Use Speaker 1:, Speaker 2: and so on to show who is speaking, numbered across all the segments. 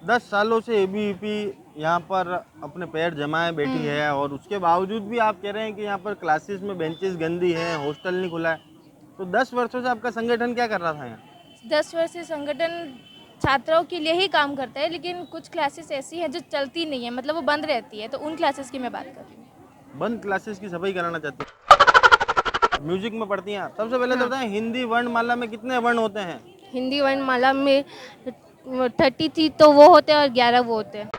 Speaker 1: 10 सालों से एबीवीपी यहाँ पर अपने पैर जमाए बैठी है और उसके बावजूद भी आप कह रहे हैं कि यहाँ पर क्लासेस में बेंचेस गंदी हैं, हॉस्टल नहीं खुला है। तो 10 वर्षों से आपका संगठन क्या कर रहा था यहाँ?
Speaker 2: 10 वर्ष से संगठन छात्राओं के लिए ही काम करता है, लेकिन कुछ क्लासेस ऐसी हैं जो चलती नहीं है, मतलब वो बंद रहती है, तो उन क्लासेस की मैं बात कर रही हूँ।
Speaker 1: बंद क्लासेस की सफाई कराना चाहते हैं। म्यूजिक में पढ़ती हैं आप। सबसे पहले तो
Speaker 2: हाँ।
Speaker 1: बताएं, हिंदी वर्णमाला में कितने वर्ण होते हैं?
Speaker 2: हिंदी वर्णमाला में 30 थी तो वो होते हैं और 11 वो होते हैं।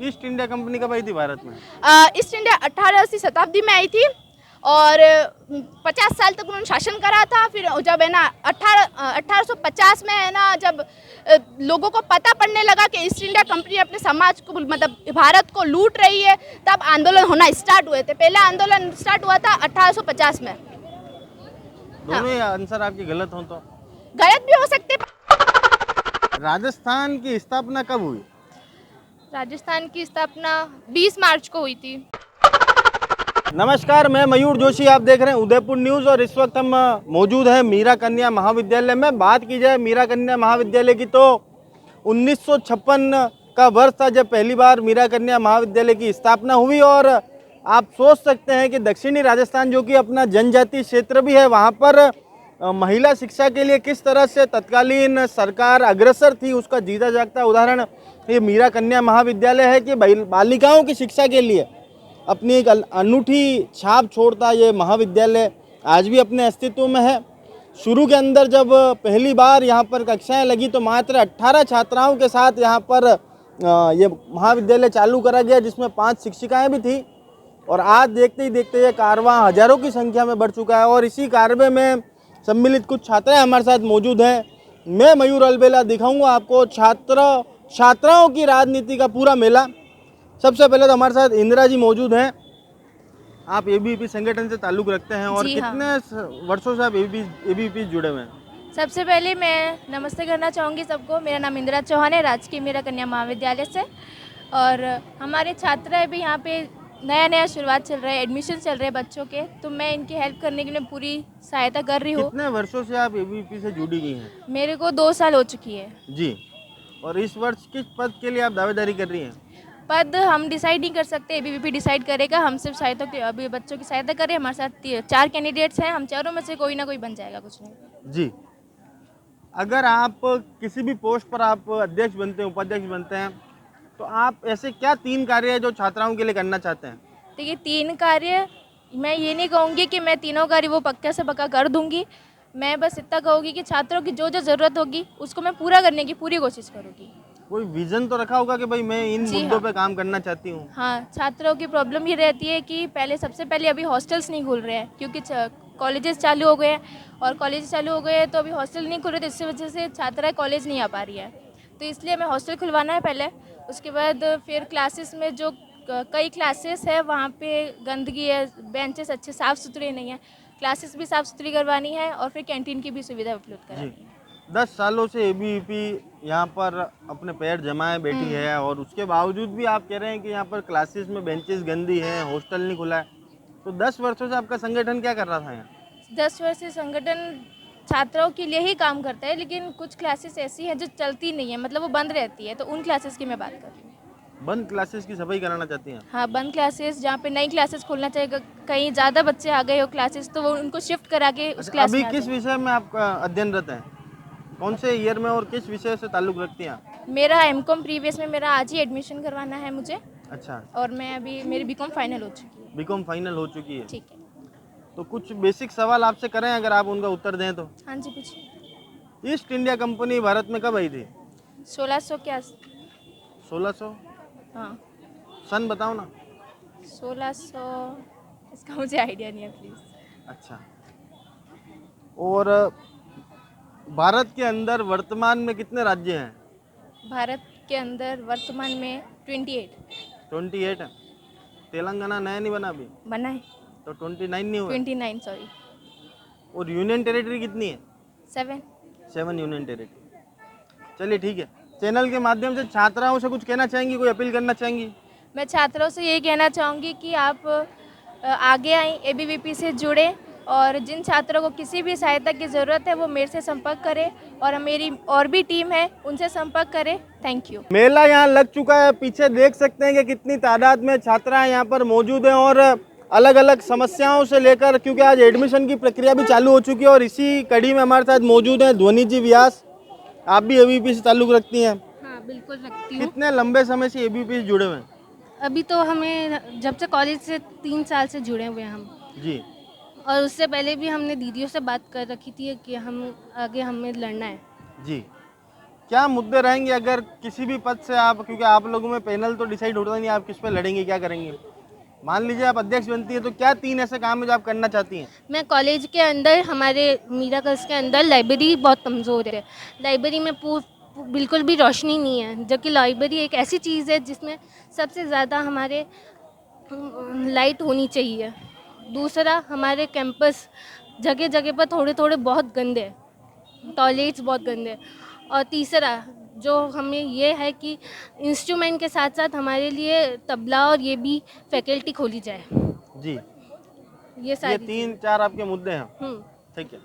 Speaker 1: ईस्ट इंडिया कंपनी कब आई थी भारत में?
Speaker 2: ईस्ट इंडिया 18वीं शताब्दी में आई थी और 50 साल तक उन्होंने शासन करा था। फिर जब है ना 1850 में है ना, जब लोगों को पता पड़ने लगा कि ईस्ट इंडिया कंपनी अपने समाज को, मतलब भारत को लूट रही है, तब आंदोलन होना स्टार्ट हुए थे। पहला आंदोलन स्टार्ट हुआ था 1850 में।
Speaker 1: दोनों ही आंसर आपके गलत हो तो?
Speaker 2: गलत भी हो सकते।
Speaker 1: राजस्थान की स्थापना कब हुई?
Speaker 2: राजस्थान की स्थापना 20 मार्च को हुई थी।
Speaker 1: नमस्कार, मैं मयूर जोशी, आप देख रहे हैं उदयपुर न्यूज़ और इस वक्त हम मौजूद हैं मीरा कन्या महाविद्यालय में। बात की जाए मीरा कन्या महाविद्यालय की तो 1956 का वर्ष था जब पहली बार मीरा कन्या महाविद्यालय की स्थापना हुई। और आप सोच सकते हैं कि दक्षिणी राजस्थान जो कि अपना जनजातीय क्षेत्र भी है, वहाँ पर महिला शिक्षा के लिए किस तरह से तत्कालीन सरकार अग्रसर थी, उसका जीता जागता उदाहरण ये मीरा कन्या महाविद्यालय है कि बालिकाओं की शिक्षा के लिए अपनी एक अनूठी छाप छोड़ता ये महाविद्यालय आज भी अपने अस्तित्व में है। शुरू के अंदर जब पहली बार यहाँ पर कक्षाएं लगी तो मात्र 18 छात्राओं के साथ यहाँ पर ये महाविद्यालय चालू करा गया, जिसमें 5 शिक्षिकाएं भी थी। और आज देखते ही देखते ये कारवां हजारों की संख्या में बढ़ चुका है और इसी कारवे में सम्मिलित कुछ छात्राएं हमारे साथ मौजूद हैं। मैं मयूर अलबेला दिखाऊंगा आपको छात्राओं की राजनीति का पूरा मेला। सबसे पहले तो हमारे साथ इंदिरा जी मौजूद हैं। आप एबीवीपी संगठन से ताल्लुक रखते हैं और
Speaker 2: जी हाँ।
Speaker 1: कितने वर्षों से आप एबीवीपी जुड़े हुए हैं?
Speaker 2: सबसे पहले मैं नमस्ते करना चाहूँगी सबको। मेरा नाम इंदिरा चौहान है, राजकीय मीरा कन्या महाविद्यालय से। और हमारे छात्र भी यहाँ पे नया शुरुआत चल रहा है, एडमिशन चल रहे हैं बच्चों के, तो मैं इनकी हेल्प करने के लिए पूरी सहायता कर रही हूँ।
Speaker 1: कितने वर्षों से आप एबीवीपी से जुड़ी गई हैं?
Speaker 2: मेरे को 2 साल हो चुकी है।
Speaker 1: जी। और इस वर्ष किस पद के लिए आप दावेदारी कर रही हैं?
Speaker 2: पद हम डिसाइड नहीं कर सकते, एबीवीपी डिसाइड करेगा। हम सिर्फ सहायता के अभी बच्चों की सहायता कर रहे हैं। हमारे साथ 4 कैंडिडेट्स हैं, हम चारों में से कोई ना कोई बन जाएगा, कुछ नहीं।
Speaker 1: जी। अगर आप किसी भी पोस्ट पर आप अध्यक्ष बनते हैं, उपाध्यक्ष बनते हैं, तो आप ऐसे क्या 3 कार्य है जो छात्राओं के लिए करना चाहते हैं?
Speaker 2: देखिए, 3 कार्य मैं ये नहीं कहूँगी कि मैं तीनों कार्य वो पक्का से पक्का कर दूँगी। मैं बस इतना कहूँगी कि छात्रों की जो ज़रूरत होगी उसको मैं पूरा करने की पूरी कोशिश करूँगी।
Speaker 1: कोई विजन तो रखा होगा कि भाई मैं इन
Speaker 2: जी
Speaker 1: मुद्दों
Speaker 2: हाँ।
Speaker 1: पे काम करना चाहती हूँ?
Speaker 2: हाँ, छात्रों की प्रॉब्लम ये रहती है कि सबसे पहले अभी हॉस्टल्स नहीं खुल रहे हैं, क्योंकि कॉलेजेस चालू हो गए हैं। और कॉलेज चालू हो गए हैं तो अभी हॉस्टल नहीं खुल रहे, तो इस वजह से छात्रा कॉलेज नहीं आ पा रही है। तो इसलिए हमें हॉस्टल खुलवाना है पहले। उसके बाद फिर क्लासेस में जो कई क्लासेस है वहाँ पे गंदगी है, बेंचेस अच्छे साफ़ सुथरे नहीं है, क्लासेस भी साफ़ सुथरी करवानी है और फिर कैंटीन की भी सुविधा उपलब्ध करानी है।
Speaker 1: 10 सालों से एबीवीपी यहाँ पर अपने पैर जमाए बैठी है और उसके बावजूद भी आप कह रहे हैं कि यहाँ पर क्लासेस में बेंचेस गंदी हैं, हॉस्टल नहीं खुला है। तो 10 वर्षों से आपका संगठन क्या कर रहा था यहाँ?
Speaker 2: 10 वर्ष से संगठन छात्राओं के लिए ही काम करता है, लेकिन कुछ क्लासेस ऐसी हैं जो चलती नहीं है, मतलब वो बंद रहती है, तो उन क्लासेस की मैं बात कर रही हूँ।
Speaker 1: बंद क्लासेस की सफाई कराना चाहती हैं?
Speaker 2: हाँ, बंद क्लासेस जहाँ पे नई क्लासेस खोलना चाहिए, कहीं ज़्यादा बच्चे आ गए हो क्लासेस तो वो उनको शिफ्ट करा के उस क्लास
Speaker 1: अभी
Speaker 2: में आ
Speaker 1: किस
Speaker 2: जाए।
Speaker 1: विषय में आप अध्ययनरत हैं? कौन से ईयर में और किस विषय से ताल्लुक रखती हैं आप?
Speaker 2: मेरा एमकॉम प्रीवियस में मेरा आज ही एडमिशन करवाना है मुझे।
Speaker 1: अच्छा।
Speaker 2: और मैं अभी मेरी बीकॉम फाइनल हो चुकी है।
Speaker 1: बीकॉम फाइनल हो चुकी है।
Speaker 2: ठीक है।
Speaker 1: तो कुछ बेसिक सवाल आपसे करें, अगर आप उनका उत्तर दें तो?
Speaker 2: हाँ जी, पूछिए।
Speaker 1: ईस्ट इंडिया कंपनी भारत में कब आई थी?
Speaker 2: 1600 क्या?
Speaker 1: 1600?
Speaker 2: हाँ,
Speaker 1: सन बताओ ना।
Speaker 2: 1600 इसका मुझे आइडिया नहीं है, प्लीज़।
Speaker 1: अच्छा। और भारत के अंदर वर्तमान में कितने राज्य हैं?
Speaker 2: भारत के अंदर वर्तमान में 28
Speaker 1: 28 है। तेलंगाना नया नहीं बना अभी?
Speaker 2: बना है।
Speaker 1: तो 29 नहीं हुआ?
Speaker 2: 29, सॉरी।
Speaker 1: और यूनियन टेरिटरी कितनी है?
Speaker 2: 7।
Speaker 1: 7 यूनियन टेरिटरी। चलिए ठीक है। चैनल के माध्यम से छात्राओं से कुछ कहना चाहेंगी, कोई अपील करना चाहेंगी?
Speaker 2: मैं छात्रों से यही कहना चाहूँगी कि आप आगे आएँ, एबीवीपी से जुड़ें और जिन छात्रों को किसी भी सहायता की ज़रूरत है वो मेरे से संपर्क करें और मेरी और भी टीम है उनसे संपर्क करें। Thank you.
Speaker 1: मेला यहाँ लग चुका है, पीछे देख सकते हैं कि कितनी तादाद में छात्राएं यहाँ पर मौजूद हैं और अलग अलग समस्याओं से लेकर, क्योंकि आज एडमिशन की प्रक्रिया भी चालू हो चुकी है और इसी कड़ी में हमारे साथ मौजूद हैं ध्वनि जी व्यास। आप भी एबीवीपी से ताल्लुक़ रखती हैं?
Speaker 3: हाँ बिल्कुल रखती हूँ।
Speaker 1: कितने लंबे समय से एबीवीपी से जुड़े हुए हैं?
Speaker 3: अभी तो हमें जब से कॉलेज से 3 साल से जुड़े हुए हैं हम,
Speaker 1: जी।
Speaker 3: और उससे पहले भी हमने दीदियों से बात कर रखी थी कि हम आगे हमें लड़ना है।
Speaker 1: जी, क्या मुद्दे रहेंगे अगर किसी भी पद से आप, क्योंकि आप लोगों में पैनल तो डिसाइड होता नहीं आप किस पे लड़ेंगे, क्या करेंगे, मान लीजिए आप अध्यक्ष बनती है तो क्या 3 ऐसे काम है जो आप करना चाहती हैं?
Speaker 3: मैं कॉलेज के अंदर, हमारे मीरा गर्ल्स के अंदर लाइब्रेरी बहुत कमज़ोर है। लाइब्रेरी में बिल्कुल भी रोशनी नहीं है, जबकि लाइब्रेरी एक ऐसी चीज़ है जिसमें सबसे ज़्यादा हमारे लाइट होनी चाहिए। दूसरा, हमारे कैंपस जगह जगह पर थोड़े थोड़े बहुत गंदे हैं, टॉयलेट्स बहुत गंदे हैं। और तीसरा जो हमें ये है कि इंस्ट्रूमेंट के साथ साथ हमारे लिए तबला और ये भी फैकल्टी खोली जाए।
Speaker 1: जी,
Speaker 3: ये
Speaker 1: ये
Speaker 3: सारी
Speaker 1: 3-4 आपके मुद्दे हैं। ठीक है।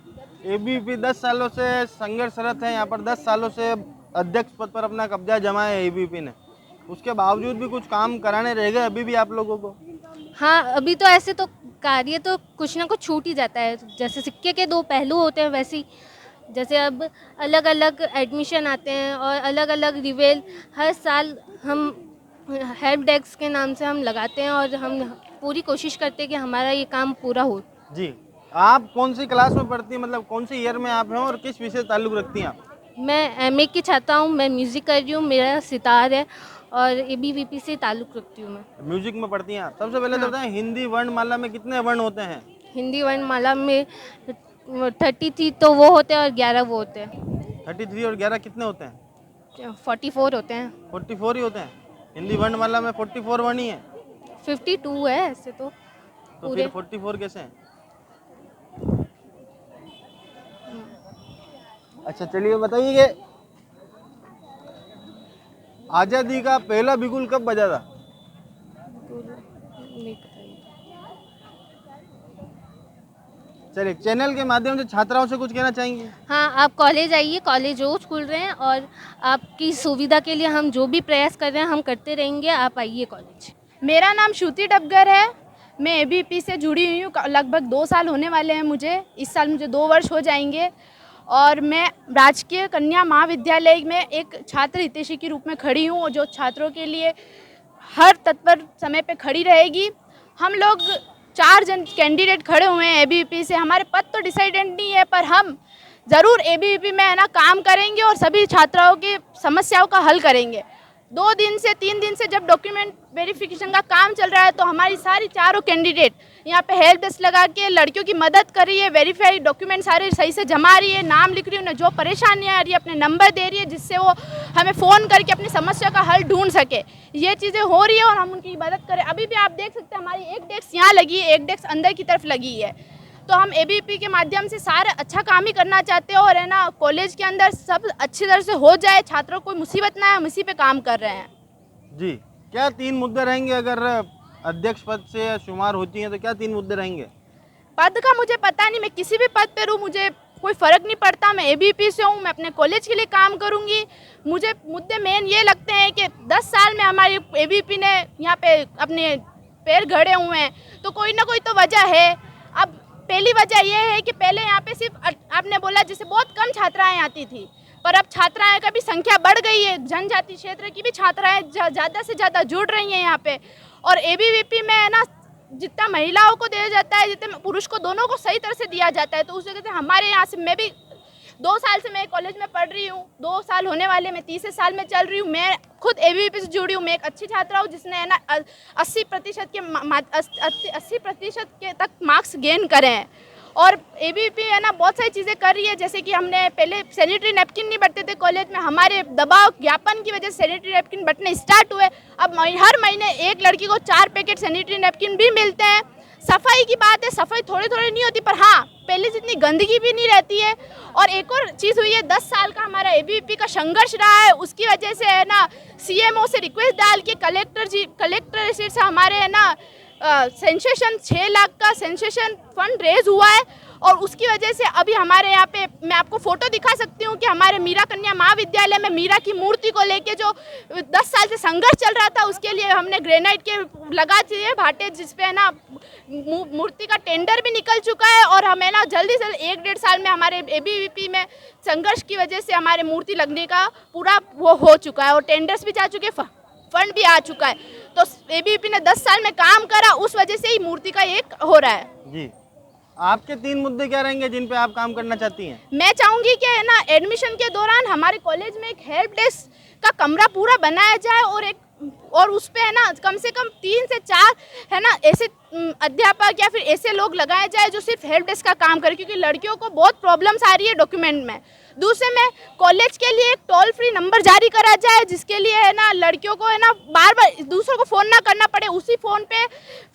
Speaker 1: एबीवीपी 10 सालों से संघर्षरत है, यहाँ पर 10 सालों से अध्यक्ष पद पर अपना कब्जा जमाया है एबीवीपी ने, उसके बावजूद भी कुछ काम कराने रह गए अभी भी आप लोगों को?
Speaker 3: हाँ, अभी तो ऐसे तो कार्य तो कुछ ना कुछ छूट ही जाता है। जैसे सिक्के के 2 पहलू होते हैं, वैसे ही जैसे अब अलग अलग एडमिशन आते हैं और अलग अलग रिवेल हर साल हम हेल्प डेस्क के नाम से हम लगाते हैं और हम पूरी कोशिश करते हैं कि हमारा ये काम पूरा हो।
Speaker 1: जी, आप कौन सी क्लास में पढ़ती हैं, मतलब कौन से ईयर में आप हैं और किस विषय से ताल्लुक़ रखती हैं आप?
Speaker 3: मैं एमए की छात्रा हूँ, मैं म्यूज़िक कर रही हूँ, मेरा सितार है और एबीवीपी से ताल्लुक़ रखती हूँ मैं।
Speaker 1: म्यूजिक में पढ़ती हैं आप? सबसे पहले तो बताएं, हिंदी वर्णमाला में कितने वर्ण होते हैं?
Speaker 3: हिंदी वर्णमाला में 33 तो वो होते हैं और 11 वो होते हैं।
Speaker 1: 33 और 11 कितने होते हैं?
Speaker 3: 44 होते हैं।
Speaker 1: 44 ही होते हैं? हिंदी वर्णमाला में 44 वर्ण ही है?
Speaker 3: 52 है ऐसे तो
Speaker 1: तो
Speaker 3: पूरे।
Speaker 1: फिर 44 कैसे हैं? अच्छा चलिए बताइए कि आज़ादी का पहला बिगुल कब बजा था?
Speaker 3: नहीं पता ये।
Speaker 1: चलिए, चैनल के माध्यम से छात्राओं से कुछ कहना चाहेंगे?
Speaker 3: हाँ, आप कॉलेज आइए, कॉलेज रोज खुल रहे हैं और आपकी सुविधा के लिए हम जो भी प्रयास कर रहे हैं हम करते रहेंगे। आप आइए कॉलेज।
Speaker 4: मेरा नाम श्रुति डबगर है, मैं एबीवीपी से जुड़ी हुई हूँ। लगभग 2 साल होने वाले हैं मुझे, इस साल मुझे 2 वर्ष हो जाएंगे और मैं राजकीय कन्या महाविद्यालय में एक छात्र हितैषी के रूप में खड़ी हूँ और जो छात्रों के लिए हर तत्पर समय पे खड़ी रहेगी। हम लोग 4 जन कैंडिडेट खड़े हुए हैं एबीवीपी से। हमारे पद तो डिसाइडेड नहीं है, पर हम ज़रूर एबीवीपी में है ना काम करेंगे और सभी छात्राओं की समस्याओं का हल करेंगे। 2 दिन से 3 दिन से जब डॉक्यूमेंट वेरिफिकेशन का काम चल रहा है तो हमारी सारी चारों कैंडिडेट यहाँ पे हेल्प डेस्क लगा के लड़कियों की मदद कर रही है, वेरीफाई डॉक्यूमेंट सारे सही से जमा रही है, नाम लिख रही है, उन्हें जो परेशानियाँ आ रही है अपने नंबर दे रही है जिससे वो हमें फ़ोन करके अपनी समस्या का हल ढूंढ सके। ये चीज़ें हो रही है और हम उनकी मदद करें। अभी भी आप देख सकते हैं हमारी एक डेस्क यहाँ लगी है, एक डेस्क अंदर की तरफ लगी है। तो हम एबीवीपी के माध्यम से सारा अच्छा काम ही करना चाहते हैं और है ना कॉलेज के अंदर सब अच्छी तरह से हो जाए, छात्रों को मुसीबत ना है, हम इसी पे काम कर रहे हैं।
Speaker 1: जी, क्या 3 मुद्दे रहेंगे अगर अध्यक्ष पद से शुमार होती हैं तो क्या 3 मुद्दे रहेंगे?
Speaker 4: पद का मुझे पता नहीं, मैं किसी भी पद पे रहूँ मुझे कोई फ़र्क नहीं पड़ता। मैं एबीवीपी से हूँ, मैं अपने कॉलेज के लिए काम करूँगी। मुझे मुद्दे मेन ये लगते हैं कि 10 साल में हमारी एबीवीपी ने यहाँ पे अपने पैर गड़े हुए हैं, तो कोई ना कोई तो वजह है। अब पहली वजह यह है कि पहले यहाँ पे सिर्फ आपने बोला जैसे बहुत कम छात्राएँ आती थी, पर अब छात्राएं का भी संख्या बढ़ गई है। जनजाति क्षेत्र की भी छात्राएं ज़्यादा से ज़्यादा जुड़ रही हैं यहाँ पे। और एबीवीपी में है ना जितना महिलाओं को दिया जाता है जितने पुरुष को, दोनों को सही तरह से दिया जाता है। तो उस वजह से हमारे यहाँ से, मैं भी 2 साल से मैं कॉलेज में पढ़ रही हूँ, 2 साल होने वाले, मैं 30 साल में चल रही हूँ। मैं खुद एबीवीपी से जुड़ी हूँ। मैं एक अच्छी छात्रा हूँ जिसने है ना 80% के तक मार्क्स गेन करे हैं। और एबीवीपी है ना बहुत सारी चीज़ें कर रही है, जैसे कि हमने पहले सैनिटरी नैपकिन नहीं बंटते थे कॉलेज में, हमारे दबाव ज्ञापन की वजह से सैनिटरी नैपकिन बंटने स्टार्ट हुए। अब हर महीने एक लड़की को 4 पैकेट सैनिटरी नैपकिन भी मिलते हैं। सफाई की बात है, सफाई थोड़ी थोड़ी नहीं होती, पर हाँ पहले जितनी गंदगी भी नहीं रहती है। और एक और चीज़ हुई है, 10 साल का हमारा एबीवीपी का संघर्ष रहा है, उसकी वजह से है ना सीएमओ से रिक्वेस्ट डाल के कलेक्टर से हमारे है ना सेंसेशन 6 लाख का सेंसेशन फंड रेज हुआ है। और उसकी वजह से अभी हमारे यहाँ पे मैं आपको फ़ोटो दिखा सकती हूँ कि हमारे मीरा कन्या महाविद्यालय में मीरा की मूर्ति को लेके जो 10 साल से संघर्ष चल रहा था, उसके लिए हमने ग्रेनाइट के लगा दिए भाटे, जिसपे है ना मूर्ति का टेंडर भी निकल चुका है। और हमें ना जल्दी से 1-1.5 साल में हमारे ABVP में संघर्ष की वजह से हमारे मूर्ति लगने का पूरा वो हो चुका है और टेंडर्स भी जा चुके हैं, फंड भी आ चुका है। तो ABVP ने 10 साल में काम करा, उस वजह से ही मूर्ति का एक हो रहा है।
Speaker 1: जी, आपके 3 मुद्दे क्या रहेंगे जिन पे आप काम करना चाहती हैं?
Speaker 4: मैं चाहूँगी कि है ना एडमिशन के दौरान हमारे कॉलेज में एक हेल्प डेस्क का कमरा पूरा बनाया जाए और उस पे है ना कम से कम 3 से 4 है ना ऐसे अध्यापक या फिर ऐसे लोग लगाए जाए जो सिर्फ हेल्प डेस्क का काम करें, क्योंकि लड़कियों को बहुत प्रॉब्लम्स आ रही है डॉक्यूमेंट में। दूसरे में कॉलेज के लिए एक टोल फ्री नंबर जारी करा जाए, जिसके लिए है ना लड़कियों को है ना बार बार दूसरों को फ़ोन ना करना पड़े, उसी फ़ोन पे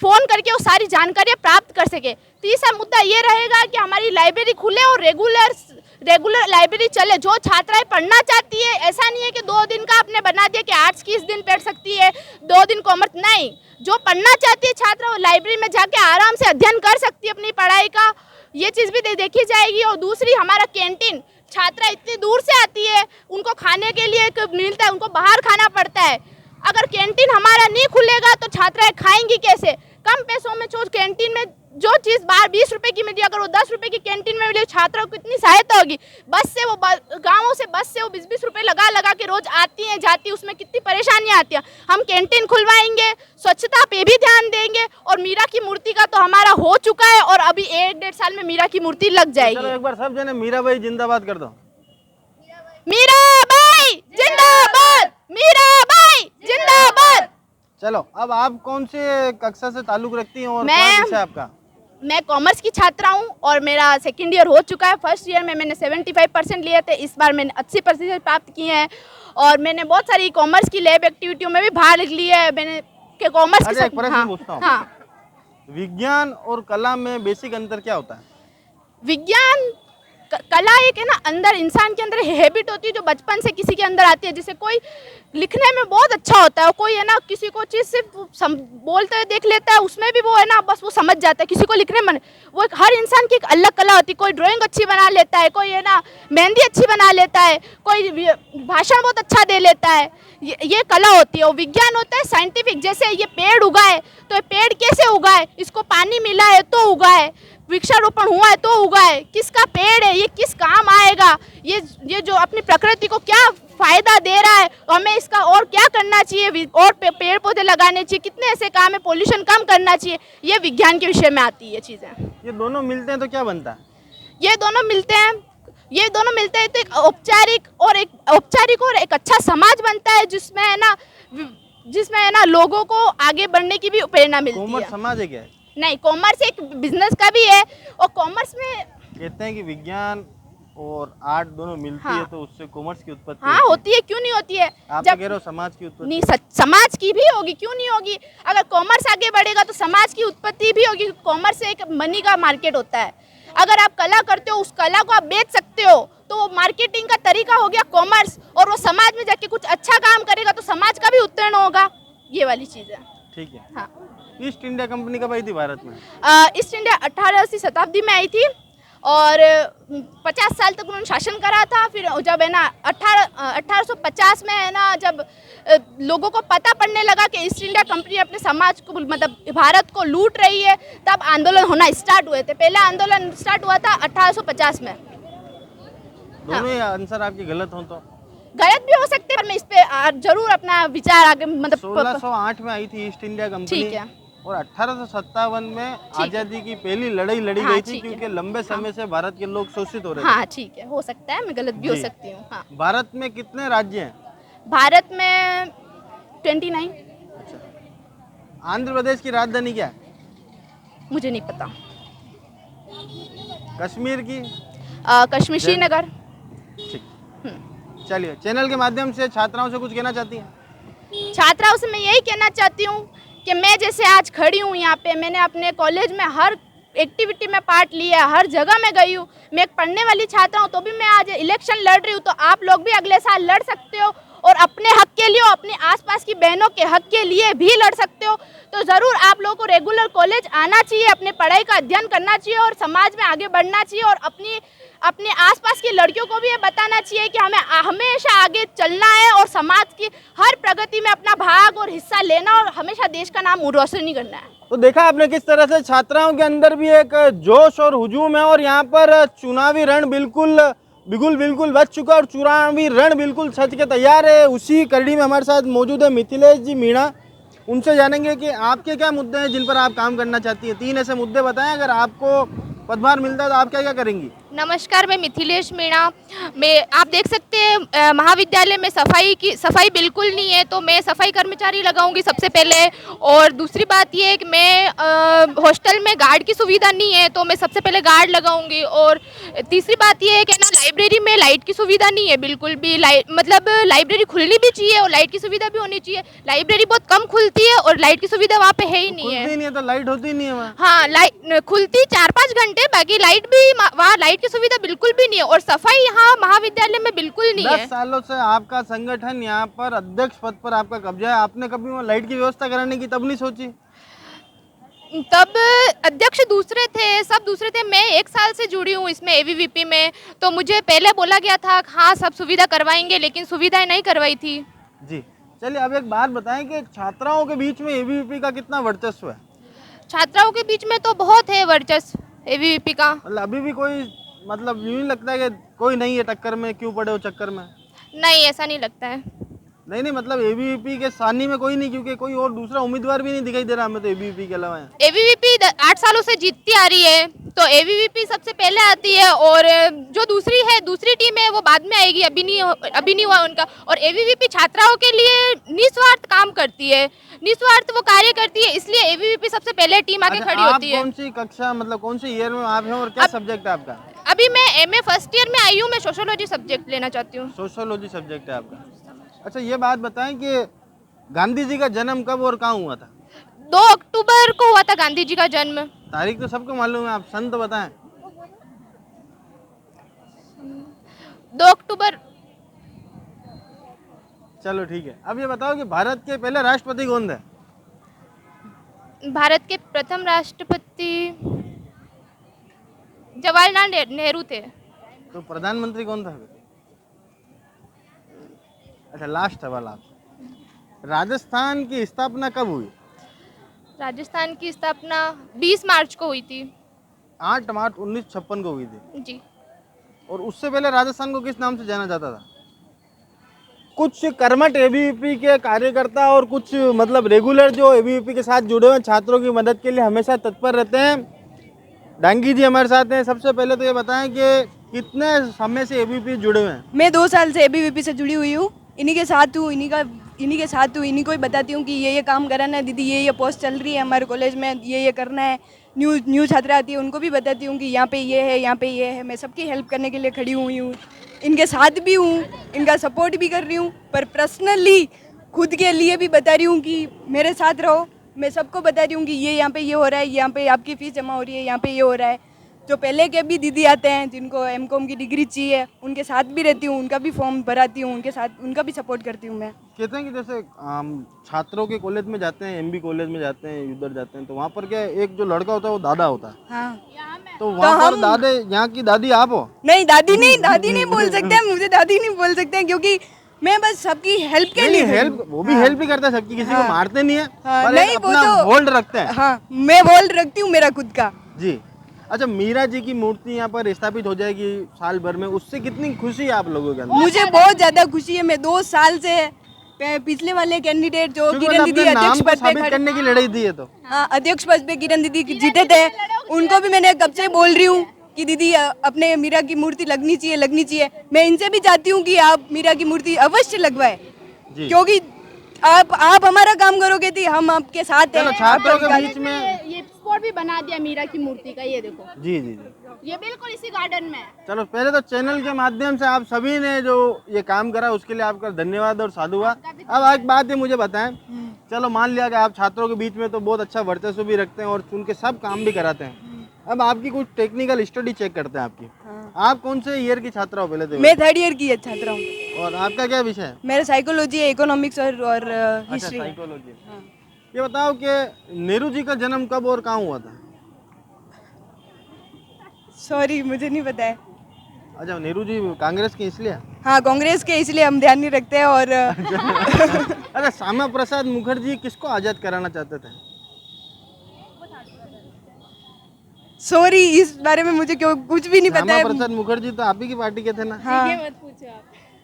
Speaker 4: फ़ोन करके वो सारी जानकारियाँ प्राप्त कर सके। तीसरा मुद्दा ये रहेगा कि हमारी लाइब्रेरी खुले और रेगुलर लाइब्रेरी चले। जो छात्राएं पढ़ना चाहती है, ऐसा नहीं है कि 2 दिन का आपने बना दिया कि आर्ट्स की इस दिन पढ़ सकती है, 2 दिन कॉमर्स, नहीं। जो पढ़ना चाहती है छात्रा, वो लाइब्रेरी में जाके आराम से अध्ययन कर सकती है अपनी पढ़ाई का, ये चीज़ भी देखी जाएगी। और दूसरी, हमारा कैंटीन, छात्रा इतनी दूर से आती है, उनको खाने के लिए मिलता है, उनको बाहर खाना पड़ता है। अगर कैंटीन हमारा नहीं खुलेगा तो छात्राएं खाएंगी कैसे? कम पैसों में जो कैंटीन में जो चीज़ बाहर 20 रुपए की मिली, अगर वो 10 रुपए की कैंटीन में मिले, छात्रों को कितनी सहायता होगी। बस से वो गाँवों से बस से वो 20-20 रुपए लगा के रोज आती हैं जाती, उसमें कितनी परेशानियाँ आती हैं। हम कैंटीन खुलवाएंगे, स्वच्छता पे भी ध्यान देंगे। और मीरा की मूर्ति का तो हमारा हो चुका है और अभी 1-1.5 साल में मीरा की मूर्ति लग जाएगी।
Speaker 1: चलो एक बार सब जने मीराबाई जिंदाबाद कर दो।
Speaker 4: मीराबाई जिंदाबाद, मीराबाई जिंदाबाद।
Speaker 1: चलो, अब आप कौन से कक्षा से ताल्लुक रखती हैं और
Speaker 4: मैं-
Speaker 1: कौन विषय आपका?
Speaker 4: मैं कॉमर्स की छात्रा हूँ और मेरा 2nd ईयर हो चुका है। फर्स्ट ईयर में मैंने 75% लिए थे, इस बार मैंने 80% प्राप्त किए हैं। और मैंने बहुत सारी कॉमर्स की लैब एक्टिविटियों में भी भाग ली है। मैंने के कॉमर्स
Speaker 1: अच्छा, एक प्रश्न पूछता हूँ।
Speaker 4: हाँ,
Speaker 1: विज्ञान और कला में बेसिक अंतर क्या होता है?
Speaker 4: विज्ञान कला एक है ना अंदर इंसान के अंदर हैबिट होती है जो बचपन से किसी के अंदर आती है। जैसे कोई लिखने में बहुत अच्छा होता है, कोई है ना किसी को चीज़ सिर्फ बोलते हुए देख लेता है, उसमें भी वो है ना बस वो समझ जाता है। किसी को लिखने में वो हर इंसान की एक अलग कला होती है। कोई ड्राइंग अच्छी बना लेता है, कोई है ना मेहंदी अच्छी बना लेता है, कोई भाषण बहुत अच्छा दे लेता है, ये कला होती है। और विज्ञान होता है साइंटिफिक। जैसे ये पेड़ उगाए तो ये पेड़ कैसे उगाए, इसको पानी मिला है तो उगाए, वृक्षारोपण हुआ है तो उगा है, किसका पेड़ है, ये किस काम आएगा, ये जो अपनी प्रकृति को क्या फायदा दे रहा है, हमें इसका और क्या करना चाहिए, और पेड़ पौधे लगाने चाहिए, कितने ऐसे काम है, पोल्यूशन कम करना चाहिए, ये विज्ञान के विषय में आती है चीज़ें।
Speaker 1: ये दोनों मिलते हैं तो क्या बनता है?
Speaker 4: ये दोनों मिलते हैं तो एक औपचारिक और एक अच्छा समाज बनता है, जिसमें है ना लोगों को आगे बढ़ने की भी प्रेरणा मिलती है।
Speaker 1: कॉमर्स समाज है क्या है?
Speaker 4: नहीं, कॉमर्स एक बिजनेस का भी है। और कॉमर्स में
Speaker 1: कहते हैं कि विज्ञान और आर्ट दोनों मिलती
Speaker 4: हाँ।
Speaker 1: है तो उससे कॉमर्स की उत्पत्ति
Speaker 4: हाँ होती है, क्यों नहीं होती है।
Speaker 1: आप तो कह रहे हो समाज की उत्पत्ति।
Speaker 4: नहीं, समाज की भी होगी, क्यों नहीं होगी। अगर कॉमर्स आगे बढ़ेगा तो समाज की उत्पत्ति भी होगी। कॉमर्स से एक मनी का मार्केट होता है। अगर आप कला करते हो, उस कला को आप बेच सकते हो, तो वो मार्केटिंग का तरीका हो गया कॉमर्स। और वो समाज में जाके कुछ अच्छा काम करेगा तो समाज का भी उत्तरण होगा, ये वाली चीज़ है।
Speaker 1: ठीक है।
Speaker 4: हाँ,
Speaker 1: ईस्ट इंडिया कंपनी कब आई थी भारत में?
Speaker 4: ईस्ट इंडिया 18वीं शताब्दी में आई थी और 50 साल तक उन्होंने शासन करा था। फिर जब है ना 1850 में है ना जब लोगों को पता पड़ने लगा कि ईस्ट इंडिया कंपनी अपने समाज को मतलब भारत को लूट रही है, तब आंदोलन होना स्टार्ट हुए थे। पहला आंदोलन स्टार्ट हुआ था 1850 में।
Speaker 1: दोनों ही आंसर आपके गलत हो तो?
Speaker 4: गलत भी हो सकते हैं, पर मैं इस पे जरूर अपना विचार आगे मतलब
Speaker 1: 1608 में आई थी ईस्ट इंडिया कंपनी।
Speaker 4: ठीक है।
Speaker 1: और 1857 में आजादी की पहली लड़ाई लड़ी
Speaker 4: हाँ,
Speaker 1: गई थी,
Speaker 4: ठीक है।
Speaker 1: क्योंकि लंबे समय से भारत के लोग शोषित हो रहे थे।
Speaker 4: हाँ ठीक है, हो सकता है, मैं गलत भी हो
Speaker 1: जी।
Speaker 4: सकती हूँ। हाँ,
Speaker 1: भारत में कितने राज्य हैं?
Speaker 4: भारत में 29।
Speaker 1: आंध्र प्रदेश की राजधानी क्या है?
Speaker 4: मुझे नहीं पता।
Speaker 1: कश्मीर की?
Speaker 4: कश्मीर, श्रीनगर।
Speaker 1: ठीक। चलिए, चैनल के माध्यम से छात्राओं से कुछ कहना चाहती हैं?
Speaker 4: छात्राओं से मैं यही कहना चाहती हूँ कि मैं जैसे आज खड़ी हूँ यहाँ पे, मैंने अपने कॉलेज में हर एक्टिविटी में पार्ट लिया, हर जगह में गई हूँ। मैं एक पढ़ने वाली छात्रा हूँ, तो भी मैं आज इलेक्शन लड़ रही हूँ, तो आप लोग भी अगले साल लड़ सकते हो और अपने हक के लिए और अपने आसपास की बहनों के हक के लिए भी लड़ सकते हो, तो ज़रूर आप लोगों को रेगुलर कॉलेज आना चाहिए, अपने पढ़ाई का अध्ययन करना चाहिए और समाज में आगे बढ़ना चाहिए और अपने आसपास की लड़कियों को भी ये बताना चाहिए कि हमें हमेशा आगे चलना है और समाज की हर प्रगति में अपना भाग और हिस्सा लेना और हमेशा देश का नाम रोशन करना है।
Speaker 1: तो देखा आपने किस तरह से छात्राओं के अंदर भी एक जोश और हुजूम है और यहाँ पर चुनावी रण बिल्कुल बिल्कुल बिल्कुल बच चुका और चुनावी रण बिल्कुल सज के तैयार है। उसी कड़ी में हमारे साथ मौजूद है मिथिलेश जी मीणा। उनसे जानेंगे कि आपके क्या मुद्दे हैं जिन पर आप काम करना चाहती हैं। 3 ऐसे मुद्दे बताएं, अगर आपको पदभार मिलता है तो आप क्या क्या करेंगी।
Speaker 2: नमस्कार, मैं मिथिलेश मीणा। आप देख सकते हैं महाविद्यालय में सफाई बिल्कुल नहीं है, तो मैं सफाई कर्मचारी लगाऊंगी सबसे पहले। और दूसरी बात ये है कि मैं हॉस्टल में गार्ड की सुविधा नहीं है, तो मैं सबसे पहले गार्ड लगाऊंगी। और तीसरी बात ये है कि ना लाइब्रेरी में लाइट की सुविधा नहीं है बिल्कुल भी। मतलब लाइब्रेरी खुलनी भी चाहिए और लाइट की सुविधा भी होनी चाहिए। लाइब्रेरी बहुत कम खुलती है और लाइट की सुविधा वहाँ पे है ही नहीं है।
Speaker 1: खुलती नहीं है तो लाइट होती नहीं है वहाँ।
Speaker 2: हाँ, लाइट खुलती 4-5 घंटे, बाकी लाइट भी वहाँ लाइट की सुविधा बिल्कुल भी नहीं है। और सफाई यहाँ महाविद्यालय में बिल्कुल नहीं है।
Speaker 1: 10 सालों से आपका संगठन यहाँ पर अध्यक्ष पद पर आपका कब्जा है, आपने कभी वहाँ लाइट की व्यवस्था कराने की तब नहीं सोची।
Speaker 2: तब अध्यक्ष दूसरे थे, सब दूसरे थे। मैं 1 साल से जुड़ी हूँ इसमें एबीवीपी में, तो मुझे पहले बोला गया था हाँ सब सुविधा करवाएंगे, लेकिन सुविधाएं नहीं करवाई थी।
Speaker 1: जी चलिए, अब एक बात बताएं कि छात्राओं के बीच में एबीवीपी का कितना वर्चस्व है।
Speaker 2: छात्राओं के बीच में तो बहुत है वर्चस्व एबीवीपी का।
Speaker 1: मतलब अभी भी कोई, मतलब यूँ ही लगता है कि कोई नहीं है टक्कर में, क्यों पड़े हो चक्कर में।
Speaker 2: नहीं, ऐसा नहीं लगता है।
Speaker 1: नहीं, मतलब एबीवीपी के सानी में कोई नहीं, क्योंकि कोई और दूसरा उम्मीदवार भी नहीं दिखाई दे रहा हमें तो एबीवीपी के अलावा।
Speaker 2: एबीवीपी 8 सालों से जीतती आ रही है, तो एबीवीपी सबसे पहले आती है। और जो दूसरी टीम है वो बाद में आएगी, अभी नहीं हुआ उनका। और एबीवीपी छात्राओं के लिए निस्वार्थ काम करती है, निस्वार्थ वो कार्य करती है, इसलिए एबीवीपी सबसे पहले टीम आके खड़ी होती है।
Speaker 1: कौन सी कक्षा, मतलब कौन सी ईयर में आप हैं और क्या सब्जेक्ट है आपका।
Speaker 2: अभी मैं एमए फर्स्ट ईयर में आई हूँ। मैं सोशियोलॉजी सब्जेक्ट लेना चाहती हूँ।
Speaker 1: सोशियोलॉजी सब्जेक्ट है आपका। अच्छा, ये बात बताएं कि गांधी जी का जन्म कब और कहाँ हुआ था।
Speaker 2: 2 अक्टूबर को हुआ था गांधी जी का जन्म।
Speaker 1: तारीख तो सबको मालूम है, आप सन तो बताएं।
Speaker 2: 2 अक्टूबर।
Speaker 1: चलो ठीक है, अब ये बताओ कि भारत के पहले राष्ट्रपति कौन थे।
Speaker 2: भारत के प्रथम राष्ट्रपति जवाहरलाल नेहरू थे।
Speaker 1: तो प्रधानमंत्री कौन था। अच्छा, लास्ट सवाल आपसे, राजस्थान की स्थापना कब हुई।
Speaker 2: राजस्थान की स्थापना 20 मार्च को हुई थी।
Speaker 1: 8 मार्च 1956 को हुई थी
Speaker 2: जी।
Speaker 1: और उससे पहले राजस्थान को किस नाम से जाना जाता था। कुछ कर्मठ एबीवीपी के कार्यकर्ता और कुछ मतलब रेगुलर जो एबीवीपी के साथ जुड़े हुए छात्रों की मदद के लिए हमेशा तत्पर रहते हैं। डांगी जी हमारे साथ हैं। सबसे पहले तो ये बताएं कि कितने समय से एबीवीपी जुड़े हुए हैं।
Speaker 5: मैं 2 साल से एबीवीपी से जुड़ी हुई हूँ। इन्हीं के साथ हूँ, इन्हीं को ही बताती हूँ कि ये काम कराना है दीदी, ये पोस्ट चल रही है हमारे कॉलेज में, ये करना है। न्यू छात्रा आती है, उनको भी बताती हूँ कि यहाँ पे ये है, यहाँ पे ये है। मैं सबकी हेल्प करने के लिए खड़ी हुई हूँ, इनके साथ भी हूँ, इनका सपोर्ट भी कर रही हूँ। पर पर्सनली खुद के लिए भी बता रही हूँ कि मेरे साथ रहो। मैं सबको बता रही हूँ कि ये यहाँ पे ये हो रहा है, यहाँ पे आपकी फ़ीस जमा हो रही है, यहाँ पे ये हो रहा है। जो पहले के भी दीदी आते हैं जिनको एमकॉम की डिग्री चाहिए, उनके साथ भी रहती हूँ, उनका भी फॉर्म भराती हूँ, उनके साथ उनका भी सपोर्ट करती हूँ मैं।
Speaker 1: कहते हैं कि जैसे छात्रों के कॉलेज में जाते हैं, एमबी कॉलेज में जाते हैं, उधर जाते हैं, तो वहाँ पर क्या एक जो लड़का होता है वो दादा होता है।
Speaker 5: हाँ,
Speaker 1: तो वहाँ पर दादे, यहाँ की दादी आप हो।
Speaker 5: नहीं दादी नहीं बोल सकते, मुझे दादी नहीं बोल सकते क्योंकि मैं बस सबकी हेल्प के लिए
Speaker 1: हेल्प, वो भी हेल्प भी करता है सबकी, किसी को मारते नहीं है, पर
Speaker 5: नहीं,
Speaker 1: एक
Speaker 5: वो
Speaker 1: अपना
Speaker 5: तो
Speaker 1: होल्ड रखते हैं।
Speaker 5: हाँ, मैं होल्ड रखती हूँ मेरा खुद का।
Speaker 1: जी। अच्छा, मीरा जी की मूर्ति यहाँ पर स्थापित हो जाएगी साल भर में, उससे कितनी खुशी है आप लोगों के अंदर।
Speaker 5: मुझे बहुत ज्यादा खुशी है। मैं 2 साल से पिछले वाले कैंडिडेट जो किरण दीदी अध्यक्ष पद पे खड़े,
Speaker 1: करने की लड़ाई दी है, तो
Speaker 5: हाँ अध्यक्ष पद पे किरण दीदी जीते थे, उनको भी मैंने कब से बोल रही हूँ कि दीदी अपने मीरा की मूर्ति लगनी चाहिए। मैं इनसे भी चाहती हूँ कि आप मीरा की मूर्ति अवश्य लगवाए, क्योंकि आप हमारा काम करोगे तो हम आपके साथ हैं।
Speaker 1: छात्रों के बीच में
Speaker 4: ये स्पॉट भी बना दिया मीरा की मूर्ति का, ये देखो।
Speaker 1: जी,
Speaker 4: ये बिल्कुल इसी गार्डन में है।
Speaker 1: चलो, पहले तो चैनल के माध्यम से आप सभी ने जो ये काम करा उसके लिए आपका धन्यवाद और साधुवाद। अब एक बात है, मुझे बताएं, चलो मान लिया कि आप छात्रों के बीच में तो बहुत अच्छा वर्चस्व भी रखते हैं और उनके सब काम भी कराते हैं। अब आपकी कुछ टेक्निकल स्टडी चेक करते हैं आपकी। आप कौन से ईयर की छात्रा हो पहले तो।
Speaker 5: मैं 3rd ईयर की छात्रा हूँ।
Speaker 1: और आपका क्या विषय है?
Speaker 5: मेरा साइकोलॉजी है, इकोनॉमिक्स और
Speaker 1: अच्छा,
Speaker 5: हिस्ट्री।
Speaker 1: साइकोलॉजी। ये बताओ कि नेहरू जी का जन्म कब और कहाँ हुआ था?
Speaker 5: सॉरी, मुझे नहीं पता है।
Speaker 1: अच्छा, नेहरू जी कांग्रेस के इसलिए?
Speaker 5: हाँ, कांग्रेस के, इसलिए हम ध्यान नहीं रखते हैं। और
Speaker 1: अरे श्यामा प्रसाद मुखर्जी किसको आजाद कराना चाहते थे?
Speaker 5: सॉरी, इस बारे में मुझे क्यों कुछ भी नहीं पता
Speaker 1: श्यामा
Speaker 5: है।
Speaker 1: प्रसाद मुखर्जी तो आप ही की पार्टी के थे ना?
Speaker 5: हाँ,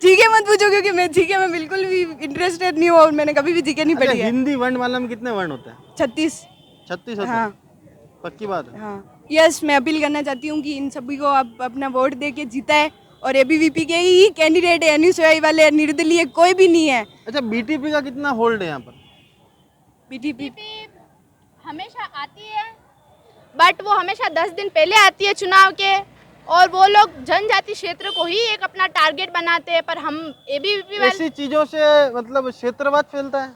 Speaker 5: जीके मत पूछो, क्योंकि मैं जीके में बिल्कुल भी इंटरेस्टेड नहीं हूँ और मैंने कभी भी जीके नहीं
Speaker 1: अच्छा,
Speaker 5: पढ़ी है।
Speaker 1: हिंदी वर्णमाला में कितने वर्ण होते हैं?
Speaker 5: 36।
Speaker 1: 36 होते
Speaker 5: हाँ।
Speaker 1: हैं? पक्की बात है?
Speaker 5: हाँ, यस, मैं अपील करना चाहती हूँ कि इन सभी को आप अपना वोट दे के जीता है। और एबीवीपी के ही कैंडिडेट है, एनएसयूआई वाले, निर्दलीय कोई भी नहीं है।
Speaker 1: अच्छा, बीटीपी का कितना होल्ड है यहाँ पर?
Speaker 5: बीटीपी
Speaker 4: हमेशा आती है, बट वो हमेशा 10 दिन पहले आती है चुनाव के, और वो लोग जनजाति क्षेत्र को ही एक अपना टारगेट बनाते हैं। पर हम एबीवीपी वाले,
Speaker 1: ऐसी चीजों से मतलब क्षेत्रवाद फैलता है?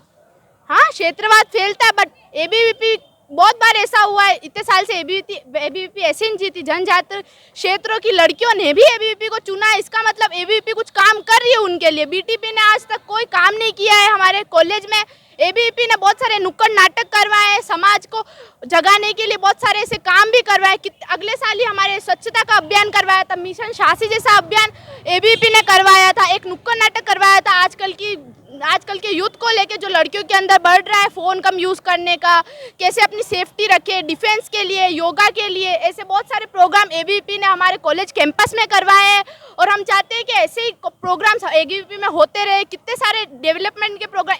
Speaker 4: हाँ, क्षेत्रवाद फैलता है, बट एबीवीपी बहुत बार ऐसा हुआ है, इतने साल से एबीवीपी ऐसे नहीं जीती। जनजाति क्षेत्रों की लड़कियों ने भी एबीवीपी को चुना है, इसका मतलब एबीवीपी कुछ काम कर रही है उनके लिए। बीटीपी ने आज तक कोई काम नहीं किया है हमारे कॉलेज में। एबीवीपी ने बहुत सारे नुक्कड़ नाटक करवाए हैं, समाज को जगाने के लिए बहुत सारे ऐसे काम भी करवाए। अगले साल ही हमारे स्वच्छता का अभियान करवाया था, मिशन शासी जैसा अभियान एबीवीपी ने करवाया था। एक नुक्कड़ नाटक करवाया था आजकल के यूथ को लेके, जो लड़कियों के अंदर बढ़ रहा है फ़ोन कम यूज़ करने का, कैसे अपनी सेफ्टी रखे, डिफेंस के लिए, योगा के लिए, ऐसे बहुत सारे प्रोग्राम एबीवीपी ने हमारे कॉलेज कैंपस में करवाए हैं। और हम चाहते हैं कि ऐसे ही प्रोग्राम्स एबीवीपी में होते रहे। कितने सारे डेवलपमेंट के प्रोग्राम,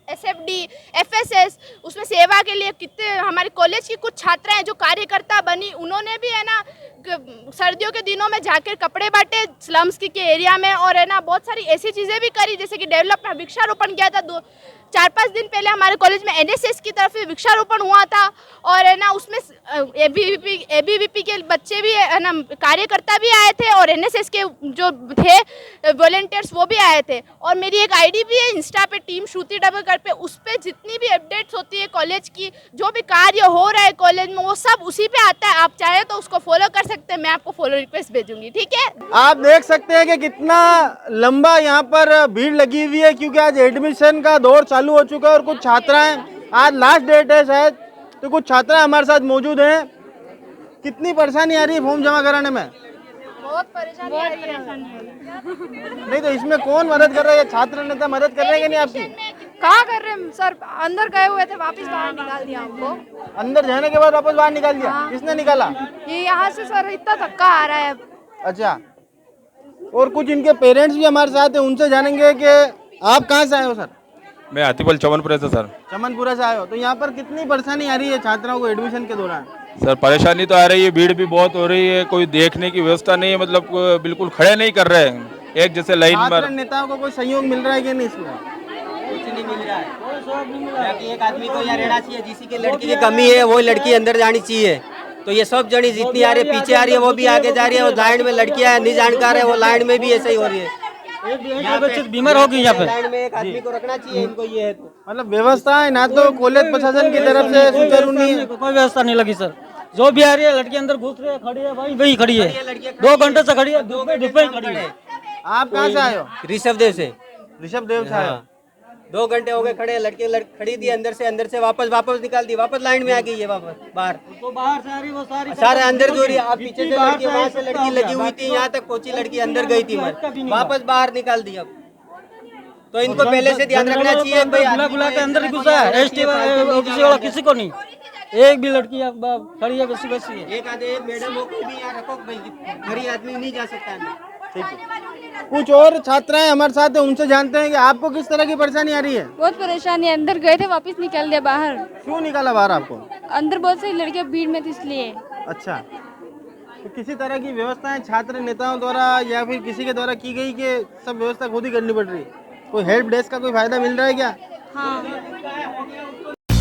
Speaker 4: एसएफडी, एफएसएस, उसमें सेवा के लिए कितने हमारे कॉलेज की कुछ छात्राएं जो कार्यकर्ता बनी, उन्होंने भी है ना सर्दियों के दिनों में जाकर कपड़े बांटे स्लम्स के एरिया में, और है ना बहुत सारी ऐसी चीज़ें भी करी, जैसे कि डेवलपमेंट, वृक्षारोपण किया था। 4-5 दिन पहले हमारे कॉलेज में एनएसएस की तरफ से वृक्षारोपण हुआ था, और है ना उसमें एबीवीपी के बच्चे भी है ना, कार्यकर्ता भी आए थे, और एनएसएस के जो थे वॉलंटियर्स वो भी आए थे। और मेरी एक आईडी भी है इंस्टा पे, टीम श्रुति डबकर पे, उस पर जितनी भी अपडेट्स होती है कॉलेज की, जो भी कार्य हो रहा है कॉलेज में, वो सब उसी पे आता है। आप चाहे तो उसको फॉलो कर सकते हैं, मैं आपको फॉलो रिक्वेस्ट भेजूंगी, ठीक है?
Speaker 1: आप देख सकते हैं कि कितना लंबा यहाँ पर भीड़ लगी हुई है, क्योंकि आज एडमिशन का दौर चालू हो चुका है और कुछ छात्राएं, आज लास्ट डेट है शायद, तो कुछ छात्राएं हमारे साथ मौजूद हैं। कितनी परेशानी आ रही है फॉर्म जमा कराने में?
Speaker 4: बहुत परेशानी आ रही है।
Speaker 1: नहीं तो इसमें कौन मदद कर रहा है? छात्र नेता मदद कर रहे हैं कि नहीं आपकी?
Speaker 4: कहाँ कर रहे हैं सर? अंदर गए हुए थे, वापस बाहर निकाल दिया हमको।
Speaker 1: अंदर जाने के बाद वापस बाहर निकाल दिया? किसने निकाला?
Speaker 4: ये यहाँ से सर इतना धक्का आ रहा है।
Speaker 1: अच्छा, और कुछ इनके पेरेंट्स भी हमारे साथ हैं, उनसे जानेंगे कि आप कहाँ से आए हो सर?
Speaker 6: मैं आतिफल चमनपुरा से सर।
Speaker 1: चमनपुरा से आए हो, तो यहाँ पर कितनी परेशानी आ रही है छात्राओं को एडमिशन के दौरान?
Speaker 6: सर परेशानी तो आ रही है, भीड़ भी बहुत हो रही है, कोई देखने की व्यवस्था नहीं है, मतलब बिल्कुल खड़े नहीं कर रहे हैं एक जैसे लाइन
Speaker 1: छात्र
Speaker 6: में।
Speaker 1: नेताओं को कोई सहयोग मिल रहा है कि नहीं इसमें?
Speaker 7: कुछ नहीं मिल रहा है, बाकी एक आदमी को यहाँ रहना चाहिए, जिसी की लड़की की कमी है वो लड़की अंदर जानी चाहिए। तो ये सब जनी जितनी आ रही है, पीछे आ रही है वो भी आगे जा रही है, वो लाइन में लड़कियां नहीं जानकार है, वो लाइन में भी ऐसे ही हो रही है।
Speaker 8: बीमार होगी यहाँ पे।
Speaker 7: लाइन में एक आदमी को रखना चाहिए इनको, ये है तो।
Speaker 1: मतलब व्यवस्था है ना, तो कॉलेज प्रशासन की तरफ से सुचारू नहीं है।
Speaker 8: कोई व्यवस्था नहीं लगी सर। जो भी आ रही है लड़की अंदर घुस रही है, खड़ी है, वही खड़ी है, 2 घंटे से खड़ी है, धूप में खड़ी है।
Speaker 1: आप कहाँ से आए हो?
Speaker 7: ऋषभ देव से।
Speaker 1: ऋषभ देव से आए हो?
Speaker 7: 2 घंटे हो गए खड़े, लड़की खड़ी थी अंदर से वापस निकाल दी, वापस लाइन में आ गई है, वापस बाहर।
Speaker 8: तो बाहर से आ रही वो
Speaker 7: सारे अंदर जो रही, आप पीछे से लड़की, वहाँ से लड़की लगी हुई थी, यहाँ तक पहुंची, लड़की अंदर गई थी, वापस बाहर निकाल दी। अब तो इनको पहले से ध्यान रखना चाहिए भाई,
Speaker 8: बुला के अंदर घुसा है, एसटी ऑफिस वाला किसी को नहीं, एक भी लड़की खड़ी है, बसी है।
Speaker 7: एक मैडम हो, कोई भी यहाँ रखो भाई, गरीब आदमी नहीं जा सकता अंदर।
Speaker 1: ठीक है, कुछ और छात्राएं हमारे साथ हैं, उनसे जानते हैं कि आपको किस तरह की परेशानी आ रही है?
Speaker 9: बहुत परेशानी है, अंदर गए थे वापस निकाल दिया बाहर।
Speaker 1: क्यों निकाला बाहर आपको?
Speaker 9: अंदर बहुत सारी लड़कियां भीड़ में थी इसलिए।
Speaker 1: अच्छा, तो किसी तरह की व्यवस्थाएं छात्र नेताओं द्वारा या फिर किसी के द्वारा की गई कि सब व्यवस्था खुद ही करनी पड़ रही है? कोई हेल्प डेस्क का कोई फायदा मिल रहा है क्या?
Speaker 9: हाँ।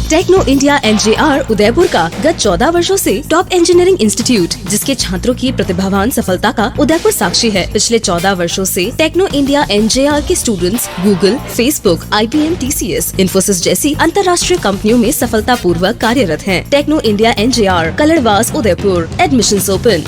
Speaker 10: टेक्नो इंडिया एनजेआर उदयपुर का गत 14 वर्षों से टॉप इंजीनियरिंग इंस्टीट्यूट, जिसके छात्रों की प्रतिभावान सफलता का उदयपुर साक्षी है। पिछले 14 वर्षों से टेक्नो इंडिया एनजेआर के students Google, Facebook, IBM, TCS, Infosys जैसी अंतर्राष्ट्रीय कंपनियों में सफलता पूर्वक कार्यरत हैं। Techno India NJR, Kaladwas, Udaipur. Admissions open.